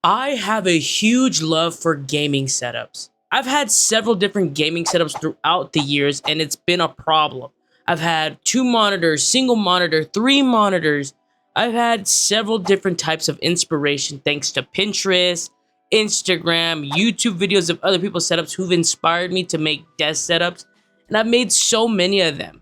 I have a huge love for gaming setups. I've had several different gaming setups throughout the years, and it's been a problem. I've had 2 monitors, single monitor, 3 monitors. I've had several different types of inspiration thanks to Pinterest, Instagram, YouTube videos of other people's setups who've inspired me to make desk setups, and I've made so many of them.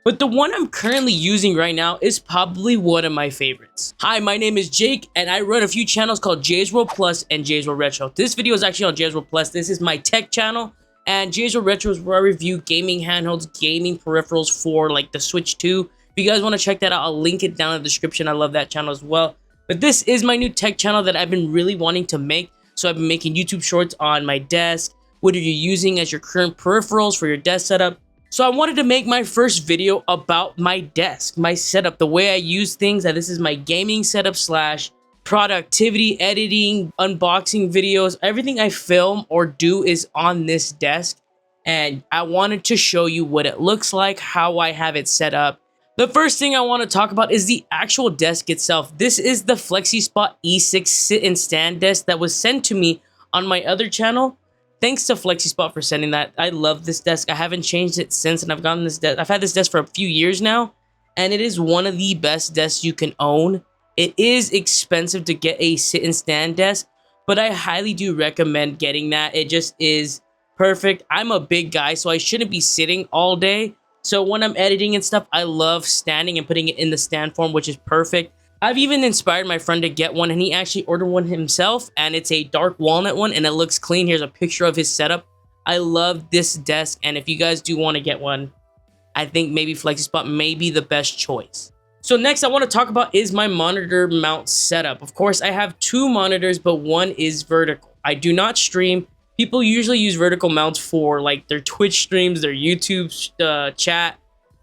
But the one I'm currently using right now is probably one of my favorites. Hi, my name is Jake, and I run a few channels called Jay's World Plus and Jay's World Retro. This video is actually on Jay's World Plus. This is my tech channel, and Jay's World Retro is where I review gaming handhelds, gaming peripherals for like the Switch 2. If you guys want to check that out, I'll link it down in the description. I love that channel as well. But this is my new tech channel that I've been really wanting to make. So I've been making YouTube shorts on my desk. What are you using as your current peripherals for your desk setup? So I wanted to make my first video about my desk, my setup, the way I use things. This is my gaming setup slash productivity, editing, unboxing videos. Everything I film or do is on this desk. And I wanted to show you what it looks like, how I have it set up. The first thing I want to talk about is the actual desk itself. This is the FlexiSpot E6 sit and stand desk that was sent to me on my other channel. Thanks to FlexiSpot for sending that. I love this desk. I haven't changed it since, and I've gotten this desk. I've had this desk for a few years now, and it is one of the best desks you can own. It is expensive to get a sit and stand desk, but I highly do recommend getting that. It just is perfect. I'm a big guy, so I shouldn't be sitting all day. So when I'm editing and stuff, I love standing and putting it in the stand form, which is perfect. I've even inspired my friend to get one, and he actually ordered one himself, and it's a dark walnut one, and it looks clean. Here's a picture of his setup. I love this desk, and if you guys do want to get one, I think maybe FlexiSpot may be the best choice. So next I want to talk about is my monitor mount setup. Of course, I have 2 monitors, but one is vertical. I do not stream. People usually use vertical mounts for like their Twitch streams, their YouTube chat.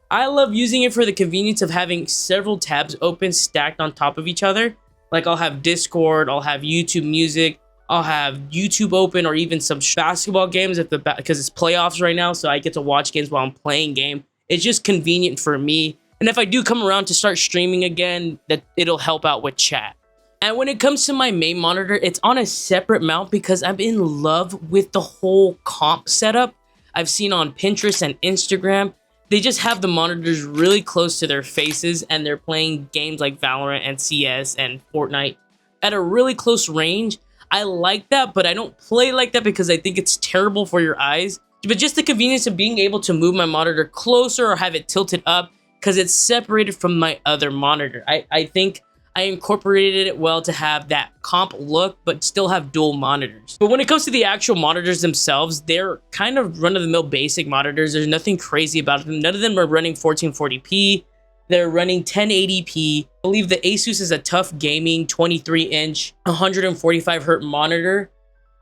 I love using it for the convenience of having several tabs open stacked on top of each other. Like I'll have Discord, I'll have YouTube Music, I'll have YouTube open, or even some basketball games because it's playoffs right now, so I get to watch games while I'm playing game. It's just convenient for me. And if I do come around to start streaming again, that it'll help out with chat. And when it comes to my main monitor, it's on a separate mount because I'm in love with the whole comp setup I've seen on Pinterest and Instagram. They just have the monitors really close to their faces, and they're playing games like Valorant and CS and Fortnite at a really close range. I like that, but I don't play like that because I think it's terrible for your eyes. But just the convenience of being able to move my monitor closer or have it tilted up because it's separated from my other monitor. I think I incorporated it well to have that comp look, but still have dual monitors. But when it comes to the actual monitors themselves, they're kind of run-of-the-mill basic monitors. There's nothing crazy about them. None of them are running 1440p. They're running 1080p. I believe the Asus is a TUF Gaming 23-inch, 145Hz monitor.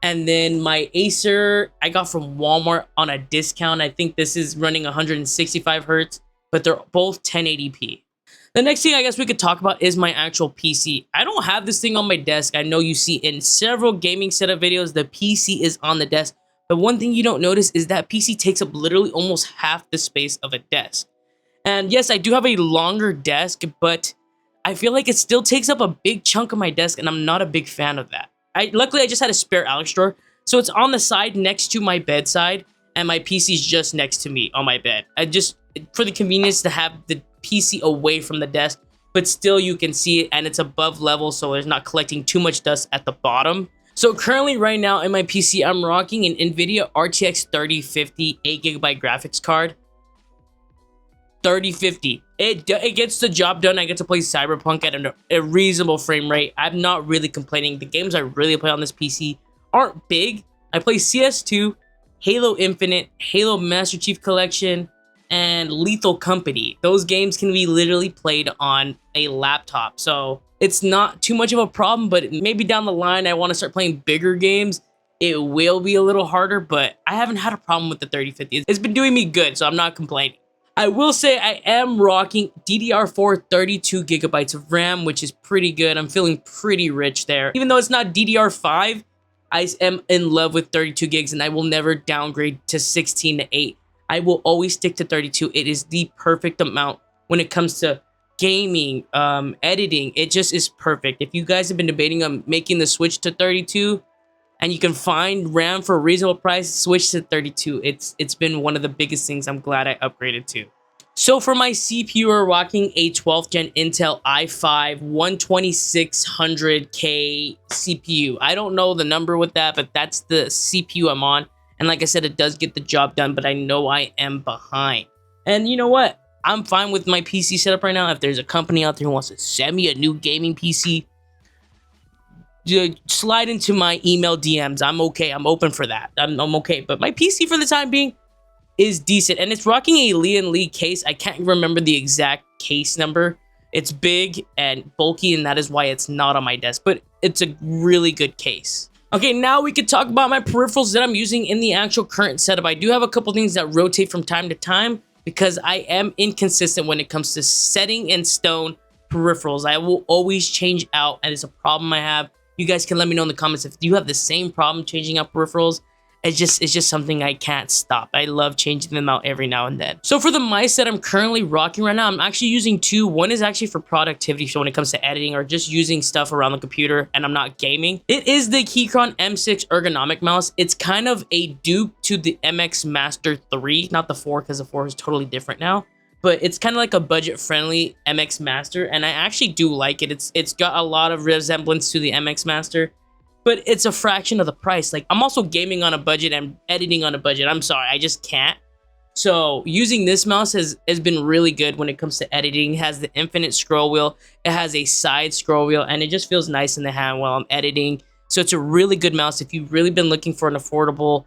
And then my Acer, I got from Walmart on a discount. I think this is running 165Hz, but they're both 1080p. The next thing I guess we could talk about is my actual PC. I don't have this thing on my desk. I know you see in several gaming setup videos, the PC is on the desk. But one thing you don't notice is that PC takes up literally almost half the space of a desk. And yes, I do have a longer desk, but I feel like it still takes up a big chunk of my desk, and I'm not a big fan of that. Luckily, I just had a spare Alex drawer, so it's on the side next to my bedside, and my PC's just next to me on my bed. For the convenience to have the PC away from the desk, but still you can see it, and it's above level, so there's not collecting too much dust at the bottom. So currently right now in my PC, I'm rocking an NVIDIA RTX 3050 8GB graphics card. 3050. It gets the job done. I get to play Cyberpunk at a reasonable frame rate. I'm not really complaining. The games I really play on this PC aren't big. I play CS2, Halo Infinite, Halo Master Chief Collection, and Lethal Company. Those games can be literally played on a laptop, so it's not too much of a problem. But maybe down the line I want to start playing bigger games, it will be a little harder, but I haven't had a problem with the 3050. It's been doing me good, so I'm not complaining. I will say I am rocking DDR4 32GB of RAM, which is pretty good. I'm feeling pretty rich there. Even though it's not DDR5, I am in love with 32 gigs, and I will never downgrade to 16 to 8. I will always stick to 32. It is the perfect amount when it comes to gaming, editing, it just is perfect. If you guys have been debating on making the switch to 32 and you can find RAM for a reasonable price, switch to 32. It's been one of the biggest things I'm glad I upgraded to. So for my CPU, we're rocking a 12th gen Intel i5 12600K CPU. I don't know the number with that, but that's the CPU I'm on. And like I said, it does get the job done, but I know I am behind. And you know what? I'm fine with my PC setup right now. If there's a company out there who wants to send me a new gaming PC, slide into my email DMs. I'm okay. I'm open for that. I'm okay. But my PC for the time being is decent, and it's rocking a Lian Li case. I can't remember the exact case number. It's big and bulky, and that is why it's not on my desk, but it's a really good case. Okay, now we could talk about my peripherals that I'm using in the actual current setup. I do have a couple things that rotate from time to time because I am inconsistent when it comes to setting in stone peripherals. I will always change out, and it's a problem I have. You guys can let me know in the comments if you have the same problem changing out peripherals. It's just something I can't stop. I love changing them out every now and then. So for the mice that I'm currently rocking right now, I'm actually using two. One is actually for productivity, so when it comes to editing or just using stuff around the computer and I'm not gaming. It is the Keychron M6 ergonomic mouse. It's kind of a dupe to the MX Master 3, not the 4, because the 4 is totally different now. But it's kind of like a budget-friendly MX Master, and I actually do like it. It's got a lot of resemblance to the MX Master, but it's a fraction of the price. Like, I'm also gaming on a budget and editing on a budget. I'm sorry, I just can't. So using this mouse has been really good when it comes to editing. It has the infinite scroll wheel. It has a side scroll wheel, and it just feels nice in the hand while I'm editing. So it's a really good mouse. If you've really been looking for an affordable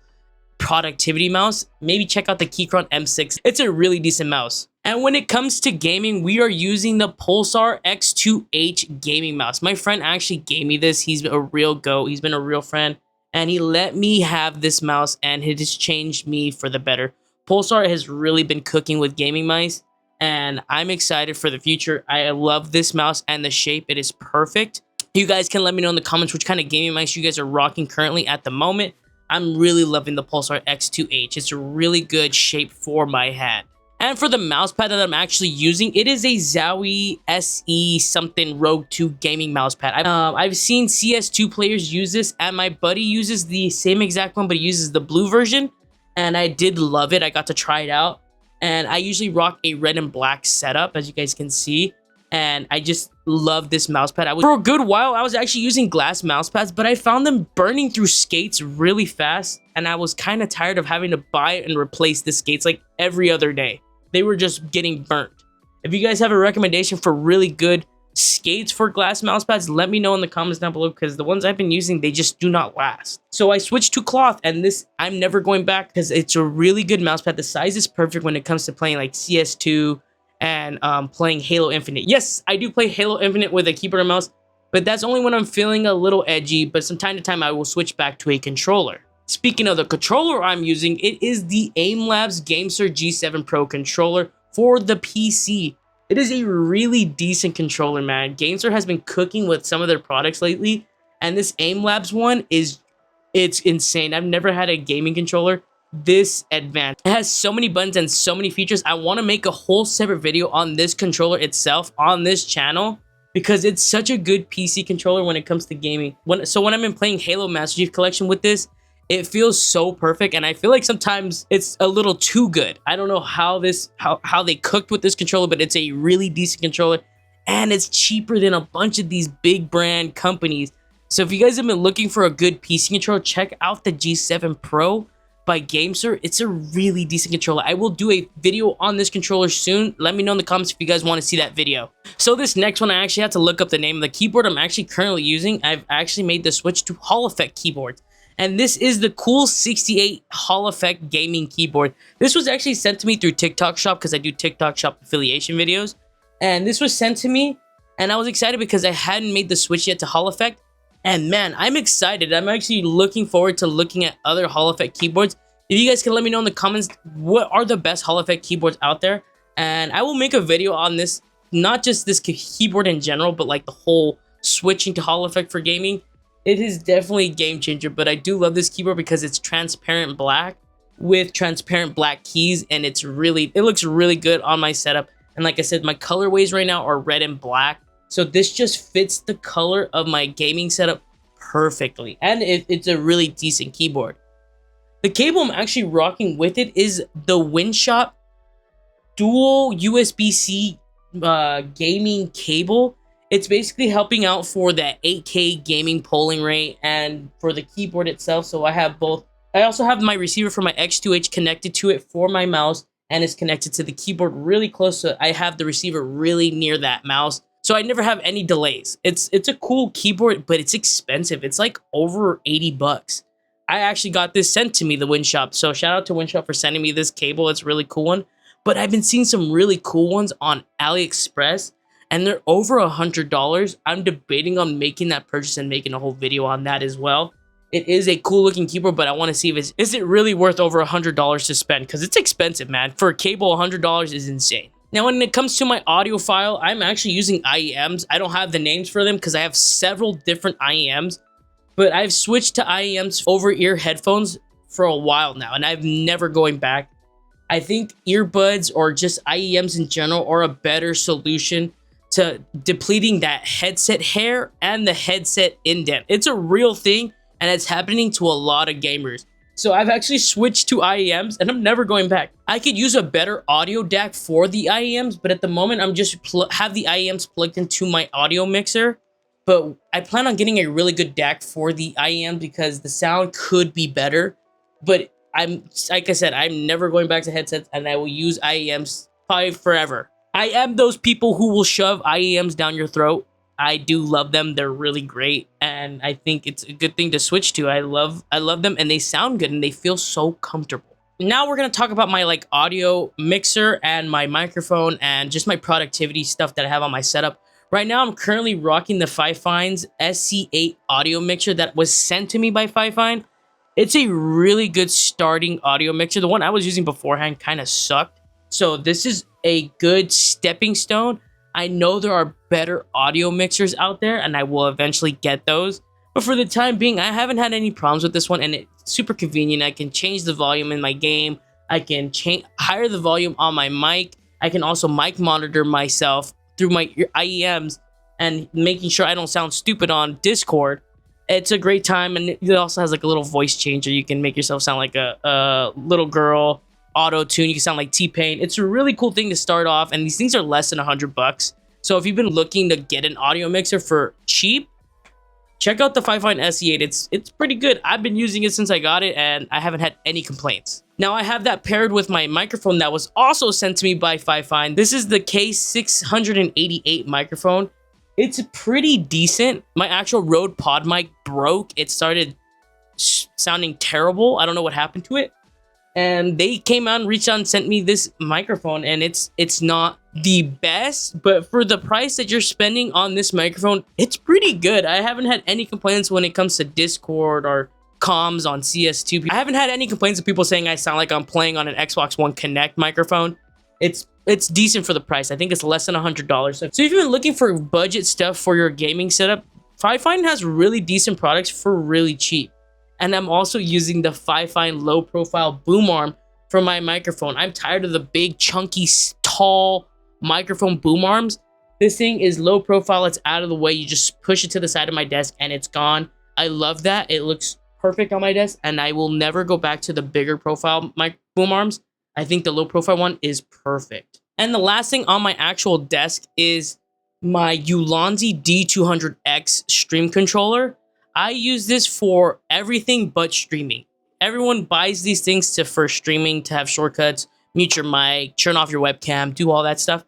productivity mouse, maybe check out the Keychron M6. It's a really decent mouse. And when it comes to gaming, we are using the Pulsar X2H gaming mouse. My friend actually gave me this. He's a real goat. He's been a real friend. And he let me have this mouse, and it has changed me for the better. Pulsar has really been cooking with gaming mice, and I'm excited for the future. I love this mouse and the shape. It is perfect. You guys can let me know in the comments which kind of gaming mice you guys are rocking currently at the moment. I'm really loving the Pulsar X2H. It's a really good shape for my hand. And for the mousepad that I'm actually using, it is a Zowie SE something Rogue 2 gaming mousepad. I've seen CS2 players use this, and my buddy uses the same exact one, but he uses the blue version. And I did love it. I got to try it out. And I usually rock a red and black setup, as you guys can see. And I just love this mousepad. For a good while, I was actually using glass mousepads, but I found them burning through skates really fast. And I was kind of tired of having to buy and replace the skates like every other day. They were just getting burnt. If you guys have a recommendation for really good skates for glass mousepads, let me know in the comments down below, because the ones I've been using, they just do not last. So I switched to cloth, and this, I'm never going back because it's a really good mousepad. The size is perfect when it comes to playing like CS2 and playing Halo Infinite. Yes, I do play Halo Infinite with a keyboard and mouse, but that's only when I'm feeling a little edgy, but from time to time I will switch back to a controller. Speaking of the controller I'm using, it is the AimLabs GameSir G7 Pro controller for the PC. It is a really decent controller, man. GameSir has been cooking with some of their products lately, and this AimLabs one it's insane. I've never had a gaming controller this advanced. It has so many buttons and so many features. I want to make a whole separate video on this controller itself on this channel, because it's such a good PC controller when it comes to gaming. When I've been playing Halo Master Chief Collection with this, it feels so perfect, and I feel like sometimes it's a little too good. I don't know how they cooked with this controller, but it's a really decent controller, and it's cheaper than a bunch of these big brand companies. So if you guys have been looking for a good PC controller, check out the G7 Pro by GameSir. It's a really decent controller. I will do a video on this controller soon. Let me know in the comments if you guys want to see that video. So this next one, I actually had to look up the name of the keyboard I'm actually currently using. I've actually made the switch to Hall Effect keyboards. And this is the Cool 68 Hall Effect gaming keyboard. This was actually sent to me through TikTok Shop, because I do TikTok Shop affiliation videos. And this was sent to me, and I was excited because I hadn't made the switch yet to Hall Effect. And man, I'm excited. I'm actually looking forward to looking at other Hall Effect keyboards. If you guys can let me know in the comments what are the best Hall Effect keyboards out there. And I will make a video on this, not just this keyboard in general, but like the whole switching to Hall Effect for gaming. It is definitely a game changer, but I do love this keyboard because it's transparent black with transparent black keys, and it looks really good on my setup. And like I said, my colorways right now are red and black. So this just fits the color of my gaming setup perfectly. And it's a really decent keyboard. The cable I'm actually rocking with it is the Windshop dual USB-C gaming cable. It's basically helping out for that 8K gaming polling rate and for the keyboard itself. So I have both. I also have my receiver for my X2H connected to it for my mouse, and it's connected to the keyboard really close. So I have the receiver really near that mouse. So I never have any delays. It's a cool keyboard, but it's expensive. It's like over 80 bucks. I actually got this sent to me, the Windshop. So shout out to Windshop for sending me this cable. It's a really cool one. But I've been seeing some really cool ones on AliExpress, and they're over $100. I'm debating on making that purchase and making a whole video on that as well. It is a cool looking keyboard, but I want to see if is it really worth over $100 to spend, because it's expensive, man. For a cable, $100 is insane. Now, when it comes to my audio file, I'm actually using IEMs. I don't have the names for them because I have several different IEMs, but I've switched to IEMs over-ear headphones for a while now, and I've never going back. I think earbuds or just IEMs in general are a better solution to depleting that headset hair and the headset indent. It's a real thing, and it's happening to a lot of gamers. So I've actually switched to IEMs, and I'm never going back. I could use a better audio DAC for the IEMs, but at the moment, I'm just have the IEMs plugged into my audio mixer. But I plan on getting a really good DAC for the IEMs because the sound could be better. But like I said, I'm never going back to headsets, and I will use IEMs probably forever. I am those people who will shove IEMs down your throat. I do love them. They're really great, and I think it's a good thing to switch to. I love them, and they sound good, and they feel so comfortable. Now we're going to talk about my audio mixer and my microphone and just my productivity stuff that I have on my setup. Right now, I'm currently rocking the Fifines SC8 audio mixer that was sent to me by Fifine. It's a really good starting audio mixer. The one I was using beforehand kind of sucked. So this is a good stepping stone. I know there are better audio mixers out there, and I will eventually get those. But for the time being, I haven't had any problems with this one, and it's super convenient. I can change the volume in my game. I can higher the volume on my mic. I can also mic monitor myself through my IEMs and making sure I don't sound stupid on Discord. It's a great time, and it also has like a little voice changer. You can make yourself sound like a little girl. Auto tune, you can sound like T-Pain. It's a really cool thing to start off, and these things are less than $100. So if you've been looking to get an audio mixer for cheap, check out the Fifine SC8. It's pretty good. I've been using it since I got it, and I haven't had any complaints. Now I have that paired with my microphone that was also sent to me by Fifine. This is the K688 microphone. It's pretty decent. My actual Rode Pod mic broke. It started sounding terrible. I don't know what happened to it. And they came out and reached out and sent me this microphone, and it's not the best, but for the price that you're spending on this microphone, it's pretty good. I haven't had any complaints when it comes to Discord or comms on CS2. I haven't had any complaints of people saying I sound like I'm playing on an Xbox One Connect microphone. It's decent for the price. I think it's less than $100. So if you've been looking for budget stuff for your gaming setup, Fifine has really decent products for really cheap. And I'm also using the Fifine low profile boom arm for my microphone. I'm tired of the big, chunky, tall microphone boom arms. This thing is low profile. It's out of the way. You just push it to the side of my desk and it's gone. I love that. It looks perfect on my desk, and I will never go back to the bigger profile boom arms. I think the low profile one is perfect. And the last thing on my actual desk is my Ulanzi D200X stream controller. I use this for everything but streaming. Everyone buys these things for streaming, to have shortcuts, mute your mic, turn off your webcam, do all that stuff.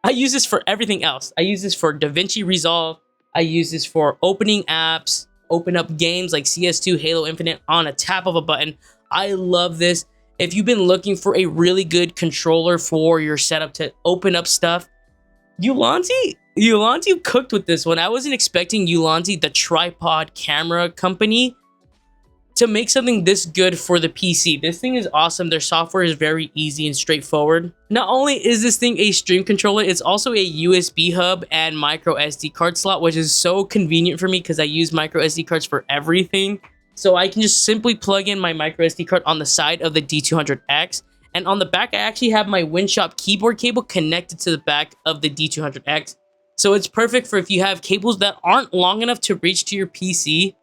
I use this for everything else. I use this for DaVinci Resolve. I use this for opening apps, open up games like CS2, Halo Infinite on a tap of a button. I love this. If you've been looking for a really good controller for your setup to open up stuff, Ulanzi cooked with this one. I wasn't expecting Ulanzi, the tripod camera company, to make something this good for the PC. This thing is awesome. Their software is very easy and straightforward. Not only is this thing a stream controller, it's also a USB hub and micro SD card slot, which is so convenient for me because I use micro SD cards for everything. So I can just simply plug in my micro SD card on the side of the D200X, And on the back, I actually have my Windshop keyboard cable connected to the back of the D200X. So it's perfect for if you have cables that aren't long enough to reach to your PC,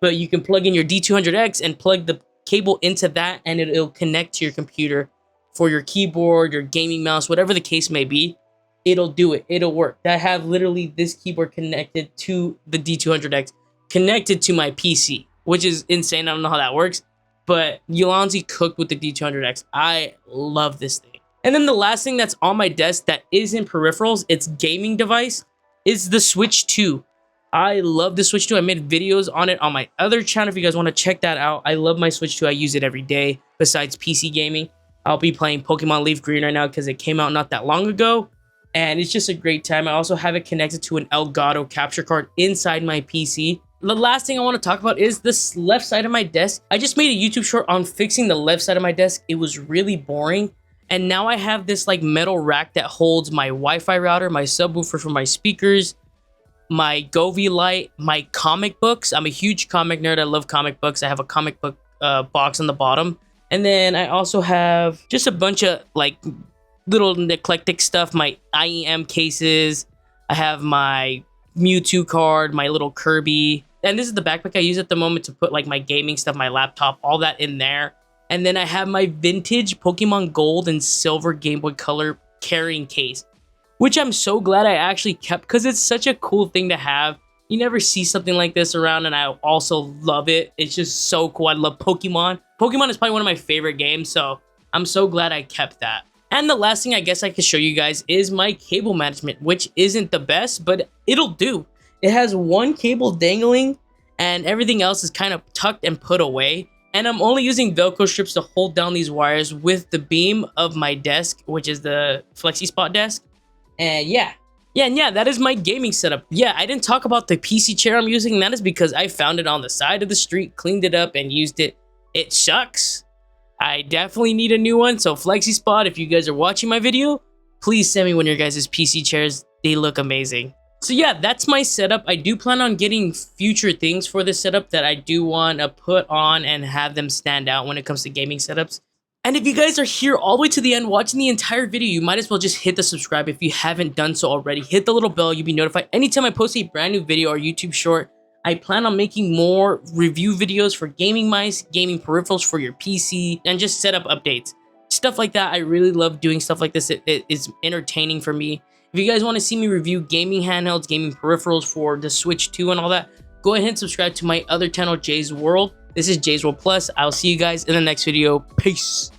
but you can plug in your D200X and plug the cable into that, and it'll connect to your computer for your keyboard, your gaming mouse, whatever the case may be. It'll do it. It'll work. I have literally this keyboard connected to the D200X, connected to my PC, which is insane. I don't know how that works, but Ulanzi cooked with the D200X. I love this thing. And then the last thing that's on my desk that isn't peripherals, it's gaming device, is the Switch 2. I love the Switch 2. I made videos on it on my other channel if you guys want to check that out. I love my Switch 2. I use it every day besides PC gaming. I'll be playing Pokemon Leaf Green right now because it came out not that long ago, and it's just a great time. I also have it connected to an Elgato capture card inside my PC. The last thing I want to talk about is this left side of my desk. I just made a YouTube short on fixing the left side of my desk. It was really boring. And now I have this like metal rack that holds my Wi-Fi router, my subwoofer for my speakers, my Govee light, my comic books. I'm a huge comic nerd. I love comic books. I have a comic book box on the bottom. And then I also have just a bunch of like little eclectic stuff, my IEM cases. I have my Mewtwo card, my little Kirby. And this is the backpack I use at the moment to put like my gaming stuff, my laptop, all that in there. And then I have my vintage Pokemon Gold and Silver Game Boy Color carrying case, which I'm so glad I actually kept because it's such a cool thing to have. You never see something like this around, and I also love it. It's just so cool. I love Pokemon. Pokemon is probably one of my favorite games, so I'm so glad I kept that. And the last thing I guess I could show you guys is my cable management, which isn't the best, but it'll do. It has one cable dangling, and everything else is kind of tucked and put away. And I'm only using Velcro strips to hold down these wires with the beam of my desk, which is the FlexiSpot desk. And yeah, that is my gaming setup. Yeah, I didn't talk about the PC chair I'm using. That is because I found it on the side of the street, cleaned it up, and used it. It sucks. I definitely need a new one. So FlexiSpot, if you guys are watching my video, please send me one of your guys' PC chairs. They look amazing. So yeah, that's my setup. I do plan on getting future things for this setup that I do want to put on and have them stand out when it comes to gaming setups. And if you guys are here all the way to the end watching the entire video, you might as well just hit the subscribe if you haven't done so already. Hit the little bell, you'll be notified anytime I post a brand new video or YouTube short. I plan on making more review videos for gaming mice, gaming peripherals for your PC, and just setup updates. Stuff like that. I really love doing stuff like this. It is entertaining for me. If you guys want to see me review gaming handhelds, gaming peripherals for the Switch 2 and all that, go ahead and subscribe to my other channel, Jay's World. This is Jay's World Plus. I'll see you guys in the next video. Peace.